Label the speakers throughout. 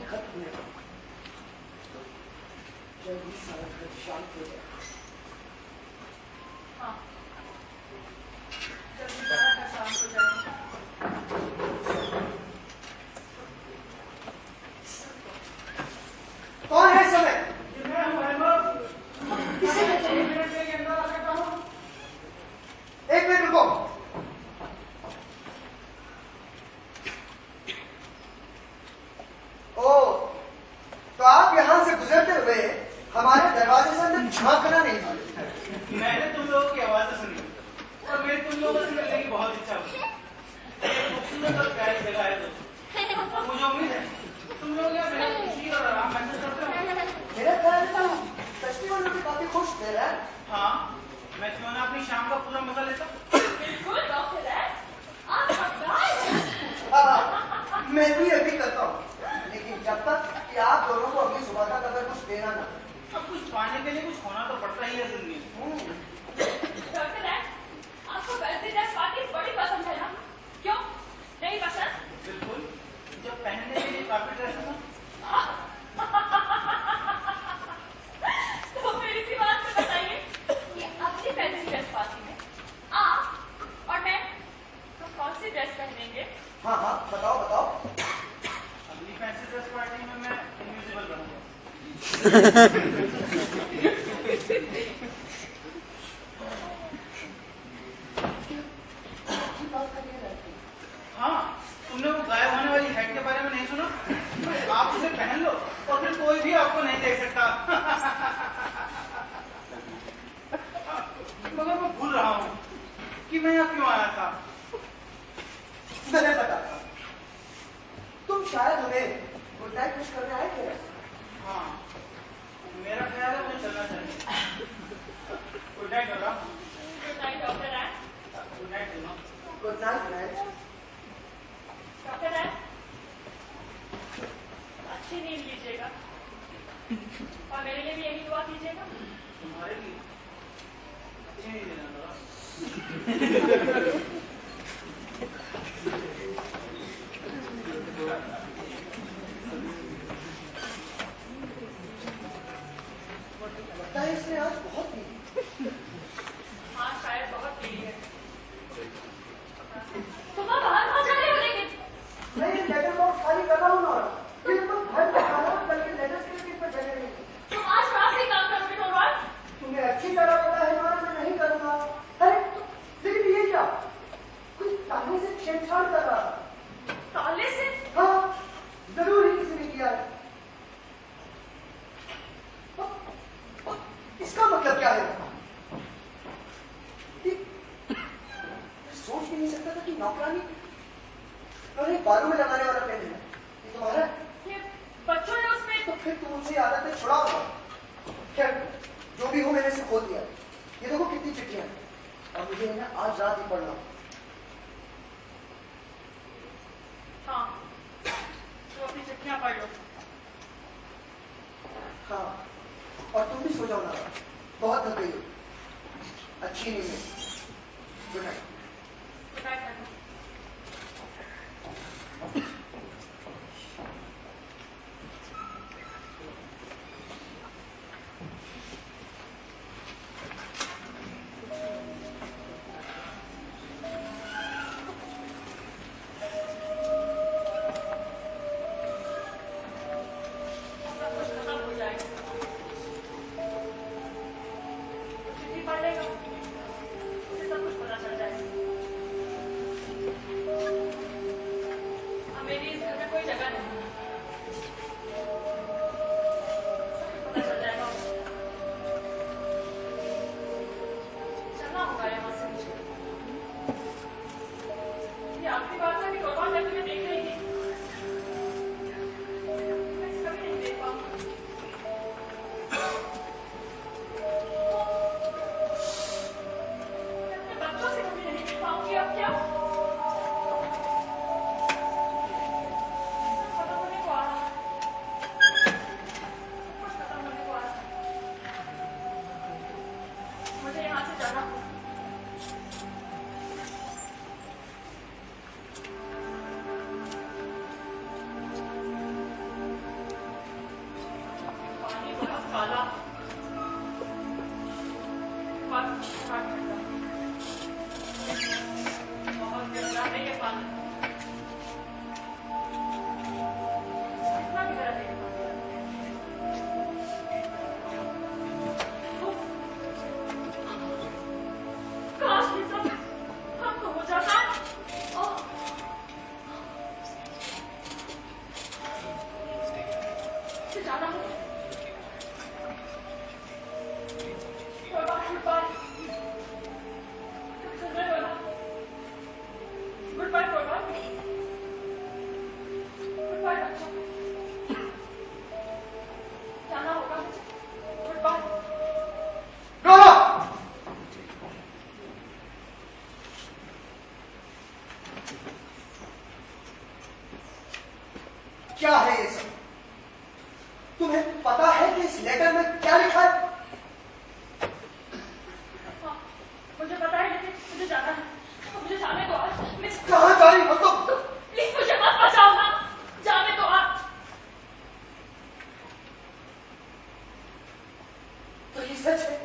Speaker 1: खत्म होने वाला, तो जल्दी सारा घर शांत हो जाए।
Speaker 2: हाँ, जल्दी सारा घर शांत हो जाए।
Speaker 1: कौन है समय?
Speaker 3: मैं हूँ अहमद।
Speaker 1: किसे कहते हैं?
Speaker 3: मिनट के अंदर आ सकता हूँ।
Speaker 1: एक मिनट रुको। ओ, तो आप यहाँ से गुजरते हुए हमारे दरवाजे से अंदर झांकना नहीं था।
Speaker 3: मैंने तुम लोगों की आवाज़ सुनी और मेरी तुम लोगों से मिलने की बहुत इच्छा हुई। ये खूबसूरत और प्यारी जगह है दोस्तों, और मुझे उम्मीद है तुम लोग यहाँ बेहद खुशी और आराम महसूस करते हो।
Speaker 1: मेरा ख्याल है तो फेस्टिवल में भी काफी खुश दे रहा है।
Speaker 3: हाँ, मैं क्यों ना अपनी शाम का पूरा मजा लेता।
Speaker 2: बिल्कुल डॉक्टर है, आप हकदार हैं।
Speaker 1: मैं भी अभी करता हूँ, लेकिन जब तक कि आप दोनों को अगली सुबह तक अगर कुछ देना ना।
Speaker 3: अब कुछ पाने के लिए कुछ होना तो पड़ता ही है जिंदगी में।
Speaker 2: डॉक्टर है, आपको वैसी ड्रेस पार्टी बड़ी पसंद है ना? क्यों नहीं पसंद?
Speaker 3: बिल्कुल, जब पहनने के लिए काफी ड्रेस हो
Speaker 2: तो फिर इसी बात से बताइए कि अपनी फैंसी ड्रेस पार्टी में आप और मैं तो कौन सी ड्रेस पहनेंगे?
Speaker 1: हाँ हाँ, बताओ बताओ।
Speaker 3: अगली फैंसी ड्रेस पार्टी में मैं इनविजिबल बनूंगा। हाँ, तुमने वो गायब होने वाली हैट के बारे में नहीं सुना? आप उसे पहन लो और फिर कोई भी आपको नहीं देख सकता। मगर मैं भूल रहा हूँ कि मैं यहाँ क्यों आया था।
Speaker 1: मैंने पता, तुम शायद हमें गुड नाइट विश करने आए थे।
Speaker 3: हाँ, मेरा ख्याल है मुझे चलना चाहिए। Good night doctor.
Speaker 2: Good night doctor है।
Speaker 3: गुड नाइट दोनों।
Speaker 1: Good night match.
Speaker 2: डॉक्टर है, अच्छी नींद लीजिएगा और मेरे लिए भी यही दुआ कीजिएगा।
Speaker 3: तुम्हारे लिए अच्छी नहीं देना दवा।
Speaker 1: लगता है इसने आज बहुत पी।
Speaker 2: हाँ, शायद बहुत पीड़ी है। तुम आप बाहर कहाँ जा रहे हो? लेकिन
Speaker 1: मैं ये लेटर बॉक्स खाली कर रहा हूँ ना, ये तुम घर पे खाना कल के लेटर के पर जगह नहीं।
Speaker 2: तुम आज रात से काम करोगे नौवार?
Speaker 1: तुम्हें अच्छी तरह पता है ना, मैं नहीं करूँगा। अरे लेकिन ये क्या, कोई ताले से छेड़छाड़ कर रहा था।
Speaker 2: ताले से?
Speaker 1: हाँ, जरूर ही किसी ने किया है। इसका मतलब क्या है? सोच भी नहीं सकता था कि नौकरानी और एक बालों में लगाने वाला पेन है। ये तुम्हारा है?
Speaker 2: ये बच्चों ने उसमें।
Speaker 1: तो फिर तुम उनसे आदतें छुड़ाओ ना। खैर, जो भी हो मैंने इसे खोल दिया। ये देखो कितनी चिट्ठियां हैं और मुझे इन्हें आज रात ही पढ़ना।
Speaker 2: हाँ, तो अपनी चिट्ठियां पढ़ लो।
Speaker 1: हाँ, और तुम भी सो जाओ ना, बहुत थक गई हो। अच्छी नहीं है। Good night.
Speaker 2: Good night. पढ़ने के बाद सपना की तरह देख काश ये सब हम तो हो जाता से जाना हो Goodbye, Prabha. Goodbye, Raksha. जाना होगा मुझे. Goodbye.
Speaker 1: रोमा! क्या है ये सब? तुम्हें पता है कि इस लेटर में क्या लिखा है?
Speaker 2: हाँ, मुझे पता है लेकिन मुझे जाना है. मुझे जाने दो आज.
Speaker 1: कहाँ जा रही हो तुम?
Speaker 2: प्लीज मुझे मत बचाओ ना. जाने दो आज.
Speaker 1: तो ये सच है?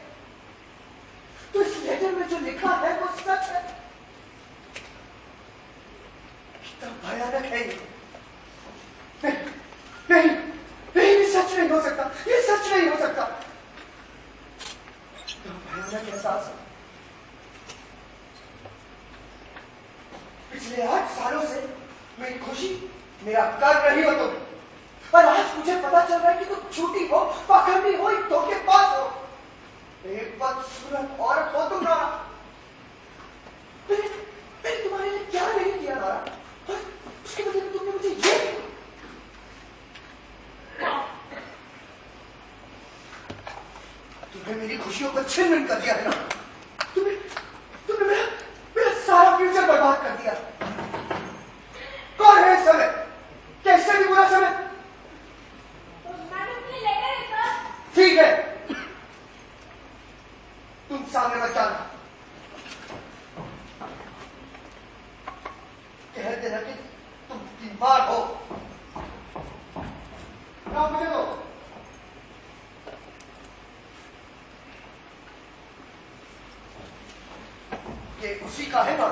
Speaker 1: तो इस लेटर में जो लिखा है वो सच है? कितना भयानक है ये. नहीं, ये सच नहीं हो सकता. ये सच नहीं हो सकता. कितना भयानक एहसास है. पिछले 8 सालों से मेरी खुशी मेरा कर रही हो तुम, पर आज मुझे पता चल रहा है कि तुम झूठी हो, पाखंडी हो, एक धोखेबाज हो, एक बदसूरत औरत हो तुम नारा. मैंने तुम्हारे लिए क्या नहीं किया नारा, और उसके बदले में तुमने मुझे ये तुमने मेरी खुशियों को छिन्न कर दिया है ना. तुमने मेरा सारा फ्यूचर बर्बाद कर दिया. कौन है इस समय? कैसे भी बुरा समय? ठीक है, तुम सामने मत जाना. कहते ना कि तुम बीमार हो. ना मुझे दो. ये उसी का है ना.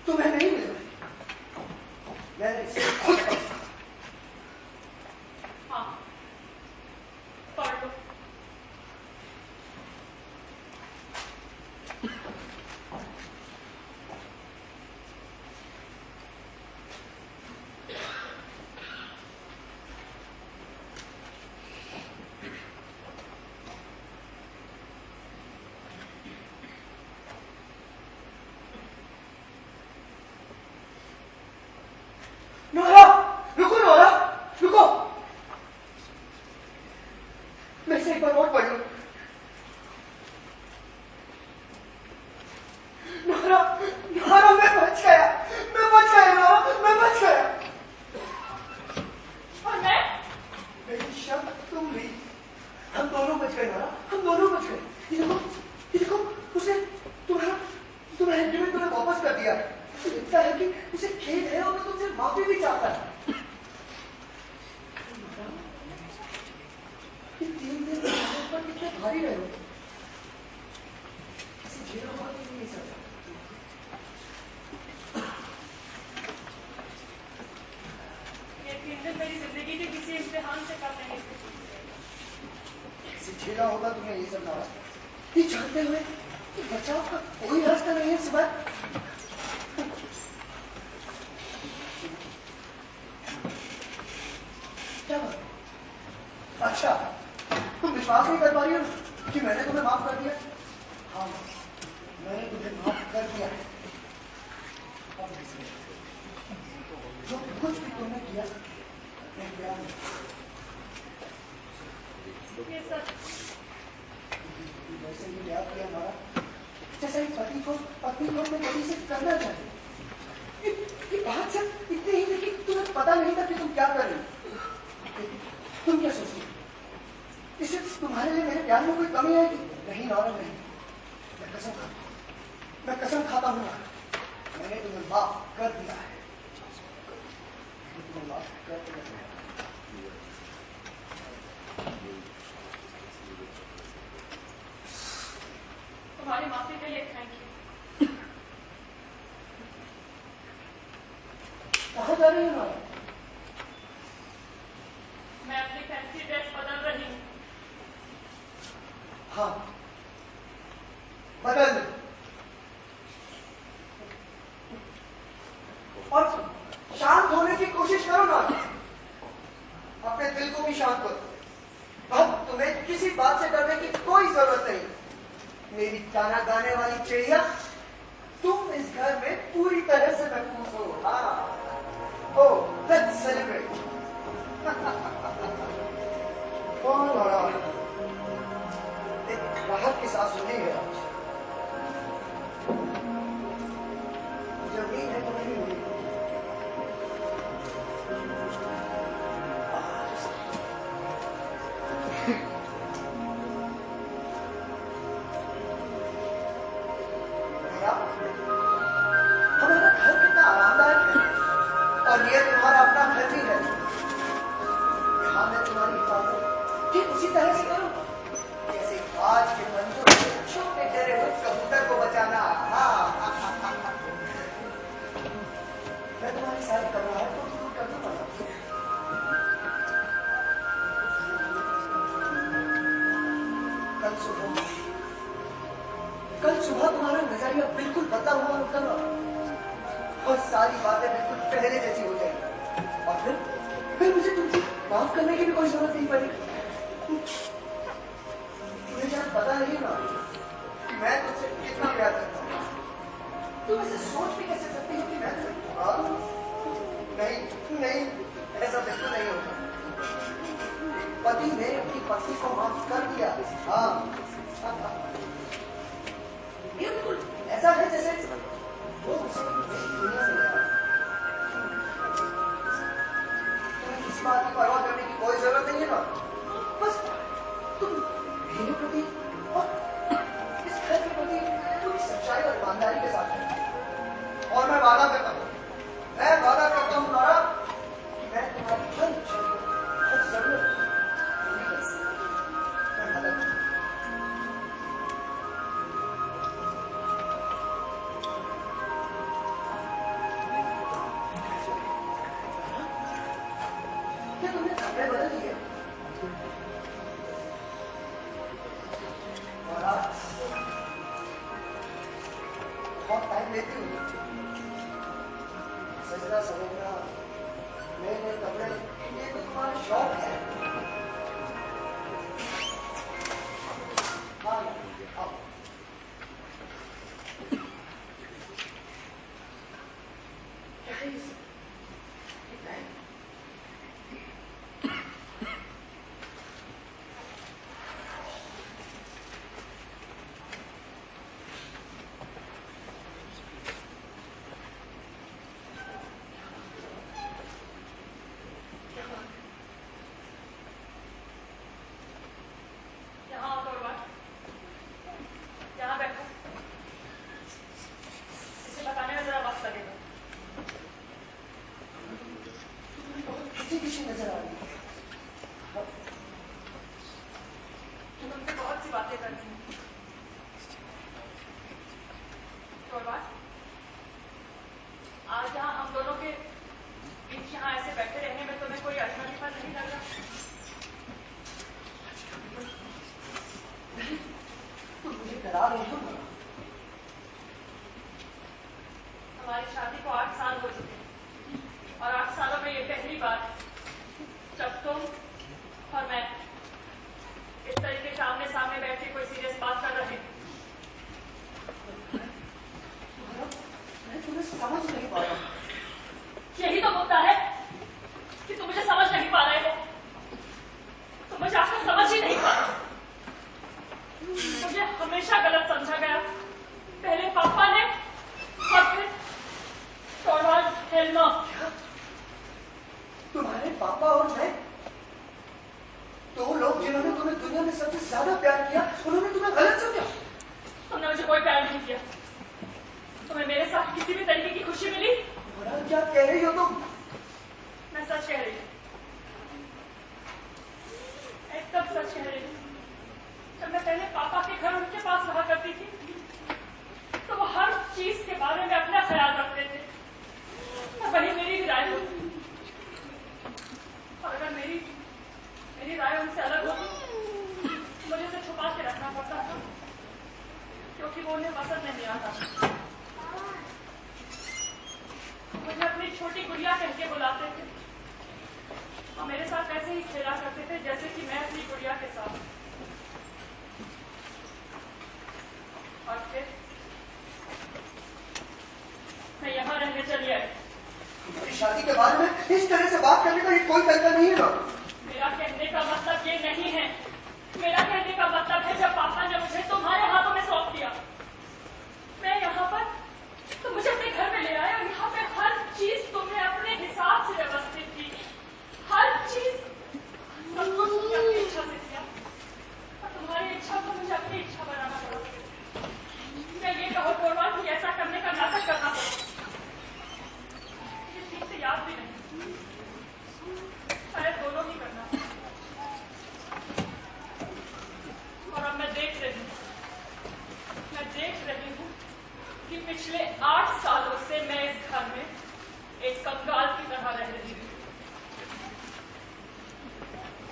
Speaker 1: तुम्हें नहीं मिल रही. मैंने इसे खुद पढ़ा.
Speaker 2: हाँ, पढ़ लो.
Speaker 1: नोरा, रुको नोरा, रुको. मैं से एक बार और पढ़ लूं. नोरा, नोरा, मैं बच गया नोरा, मैं बच गया.
Speaker 2: और मैं
Speaker 1: मेरी शक तुम भी. हम दोनों बच गए नोरा, हम दोनों बच गए. ये देखो, उसे तुम्हारा एग्रीमेंट तुमने वापस कर दिया. उसे लगता है कि उसे खेद है और वो तुमसे माफी भी चाहता है. ये 3 दिन पर कितने भारी रहे हो. किसी झेला हुआ तो नहीं सकता.
Speaker 2: ये 3 दिन मेरी जिंदगी के किसी इम्तिहान से कम नहीं थे.
Speaker 1: किसी झेला होगा तुम्हें ये सब नारा. ये जानते हुए कि बचाव का कोई रास्ता नहीं है सिवाय क्या बात? अच्छा, तुम विश्वास नहीं कर पा रही हो कि मैंने तुम्हें माफ कर दिया. हाँ, मैंने तुम्हें माफ कर दिया. जो कुछ भी तुमने किया मैं किया नहीं.
Speaker 2: ये सब
Speaker 1: वैसे ही याद किया हमारा, जैसा एक पति को अपने पति से करना चाहिए. ये बात सिर्फ इतनी ही थी कि तुम्हें पता नहीं था कि तुम क्या कर रही हो. तुम क्या सोचती? इससे तुम्हारे लिए मेरे प्यार में कोई कमी है कि नहीं? नौरा नहीं. मैं कसम खाता हूँ मैंने तुम्हें माफ कर दिया है. तुम्हें माफ कर दिया है.
Speaker 2: तुम्हारी माफी के लिए थैंक यू.
Speaker 1: जा रही हो?
Speaker 2: मैं अपनी फैंसी ड्रेस बदल रही हूँ।
Speaker 1: हाँ, बदल दो। और शांत होने की कोशिश करो ना, अपने दिल को भी शांत करो। अब तुम्हें किसी बात से डरने की कोई जरूरत नहीं। मेरी गाना गाने वाली चिड़िया, तुम इस घर में पूरी तरह से महफूज हो। हाँ, ओ लेट्स सेलिब्रेट। कौन हो रहा है? राहत की सांस सुनी है आज। जब नींद है तो नहीं हुई। हमारा घर कितना आरामदायक है और ये तुम्हारा अपना घर भी है। यहाँ मैं तुम्हारी हिफाजत ठीक उसी तरह से करूँ जैसे आज के मंजूर से छोटे डरे हुए कबूतर को बचाना। हाँ, मैं तुम्हारी सारी घबराहट को दूर कर दूंगा। कल सुबह तुम्हारा नजरिया बिल्कुल बदला हुआ होगा और सारी बातें बिल्कुल पहले जैसी हो जाएगी और फिर मुझे तुमसे माफ करने की भी कोई जरूरत नहीं पड़ेगी। मुझे शायद पता नहीं ना कि मैं तुमसे कितना प्यार करता हूँ। तुम ऐसे सोच भी कैसे सकती हो कि मैं नहीं नहीं, ऐसा बिल्कुल नहीं होगा। पति ने अपनी पत्नी को माफ कर दिया। हाँ, ये बिल्कुल ऐसा है जैसे वो उसे दुनिया से गया। तुम्हें किसी बात की परवाह करने की कोई जरूरत नहीं है ना। बस तुम मेरे प्रति और इस घर के प्रति पूरी सच्चाई और ईमानदारी के साथ है। और मैं वादा करता हूँ नौरा, कि मैं तुम्हारी हर इच्छा को, हर जरूरत पूरी कर सकूं। मैं मदद करूंगा। क्या तुमने कपड़े बदल दिए? और आप बहुत टाइम लेती हूँ सजना समझना, नए नए कपड़े, ये तो तुम्हारा शौक है। हाँ, आओ। क्या है ये सब? किसी नजर आ रही है।
Speaker 2: तुमसे बहुत सी बातें करनी है। और बात आज यहाँ हम दोनों के बीच यहाँ ऐसे बैठे रहने में तुम्हें कोई अजनबीपन नहीं लग रहा?
Speaker 1: तुम मुझे डरा रही हो।
Speaker 2: हमारी शादी को 8 साल हो चुके हैं और 8 सालों में ये पहली बार जब तुम और मैं इस तरीके से आमने सामने बैठ के कोई सीरियस बात कर रहे हैं।
Speaker 1: मैं तुम्हें समझ नहीं पा रहा।
Speaker 2: यही तो मुद्दा है कि तुम मुझे समझ नहीं पा रहे हो। तुम मुझे आज तक समझ ही नहीं पा रहे। मुझे हमेशा गलत समझा गया, पहले पापा ने और फिर टॉर्वाल्ड हेल्मर।
Speaker 1: तुम्हारे पापा और मैं, दो लोग जिन्होंने तुम्हें दुनिया में सबसे ज्यादा प्यार किया, उन्होंने तुम्हें गलत समझा।
Speaker 2: को उन्हें पसंद नहीं आता। मुझे अपनी छोटी गुड़िया कह के बुलाते थे और मेरे साथ ऐसे ही खेला करते थे जैसे कि मैं अपनी गुड़िया के साथ। और फिर मैं यहाँ रहने चली आई।
Speaker 1: तुम्हारी शादी के बारे में इस तरह से बात करने का ये कोई तरीका नहीं है।
Speaker 2: मेरा कहने का मतलब ये नहीं है। मेरा कहने का मतलब है जब पापा ने मुझे तुम्हारे हाथों में सौंप दिया, मैं यहाँ पर तो मुझे अपने घर में ले आए और यहाँ पे हर चीज तुमने अपने हिसाब से व्यवस्थित की। हर चीज सब कुछ तुमने अपनी इच्छा से किया और तुम्हारी इच्छा को मुझे अपनी इच्छा बनाना पड़ा। मैं ये कहो कोरवाल कि ऐसा करने का नाटक करना पड़ा। मुझे ठीक से याद भी नहीं, शायद दोनों ही करना। और अब मैं देख रही हूँ कि पिछले 8 सालों से मैं इस घर में एक कंगाल की तरह रह रही हूँ,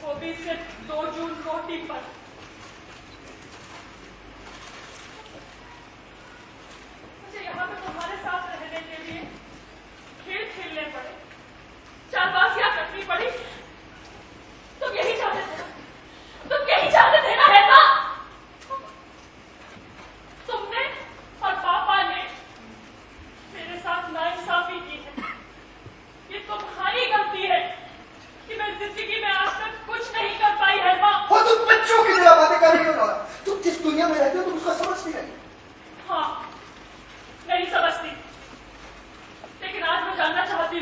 Speaker 2: वो भी सिर्फ 2 जून रोटी पर। मुझे यहाँ पे तुम्हारे साथ रहने के लिए खेल खेलने पड़े, चालबाजियां करनी पड़ी। तुम यही चाहते थे ना है ना? तुमने और पापा ने मेरे साथ नाइंसाफी की है। ये तुम्हारी गलती है कि मैं जिंदगी में आज तक कुछ नहीं कर पाई है माँ।
Speaker 1: और तुम बच्चों की तरह बातें कर रही हो। तुम जिस दुनिया में रहती हो तुम उसको समझती नहीं।
Speaker 2: हाँ, नहीं समझती, लेकिन आज मैं जानना चाहती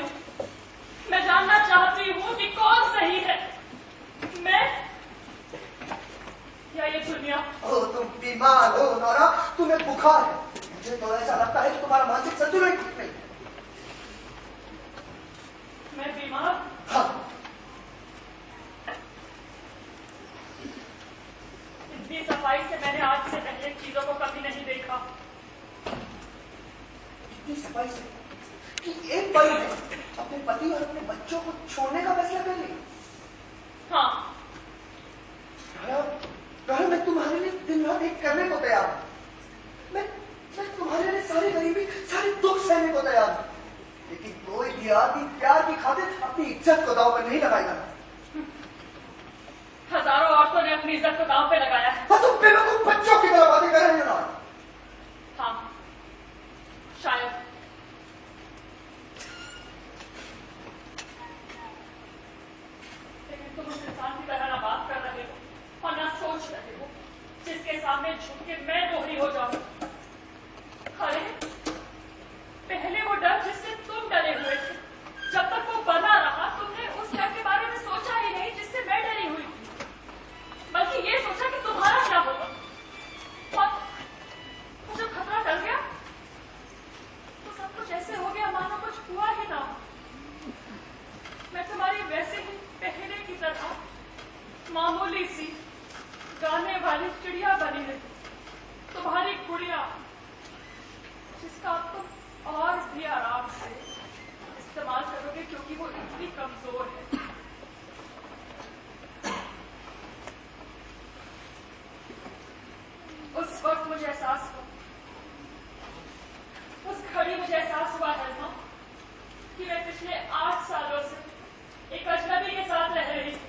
Speaker 2: हूँ कि कौन सही है, मैं या ये दुनिया।
Speaker 1: तुम बीमार हो नौरा, तुम्हें बुखार है। मुझे तो ऐसा लगता है कि तुम्हारा मानसिक संतुलन ठीक नहीं।
Speaker 2: मैं बीमार?
Speaker 1: हाँ।
Speaker 2: इतनी सफाई से मैंने आज से पहले चीजों को कभी नहीं देखा।
Speaker 1: इतनी सफाई से कि एक पल में अपने पति और अपने बच्चों को छोड़ने का फैसला कर लिया।
Speaker 2: हाँ।
Speaker 1: मैं तुम्हारे लिए दिन रात एक करने को तैयार हूं। मैं तुम्हारे लिए सारी गरीबी, सारे दुख सहने को तैयार हूं। लेकिन कोई भी आदमी प्यार की खातिर अपनी इज्जत को दांव पर नहीं लगाएगा।
Speaker 2: हजारों औरतों ने अपनी इज्जत को दांव पे लगाया है।
Speaker 1: तुम बेवकूफ बच्चों की तरह बातें कर रही हो ना।
Speaker 2: हाँ, शायद। लेकिन तुम उस इंसान की तरह ना बात कर रहे हो और ना सोच रहे हो जिसके सामने झुक के मैं दोहरी हो जाऊं। अरे पहले वो डर जिससे तुम डरे हुए थे, जब तक वो बना रहा तुमने उस डर के बारे में सोचा ही नहीं जिससे मैं डरी हुई थी, बल्कि ये सोचा कि तुम्हारा क्या होगा। और जब खतरा टल गया तो सब कुछ ऐसे हो गया मानो कुछ हुआ ही ना हो। मैं तुम्हारी वैसे ही पहले की तरह मामूली सी गाने वाली चिड़िया बनी रही, तुम्हारी गुड़िया जिसका अब तुम और भी आराम से इस्तेमाल करोगे क्योंकि वो इतनी कमजोर है। उस वक्त मुझे एहसास हुआ, उस घड़ी मुझे एहसास हुआ है ना कि मैं पिछले 8 सालों से एक अजनबी के साथ रह रही थी।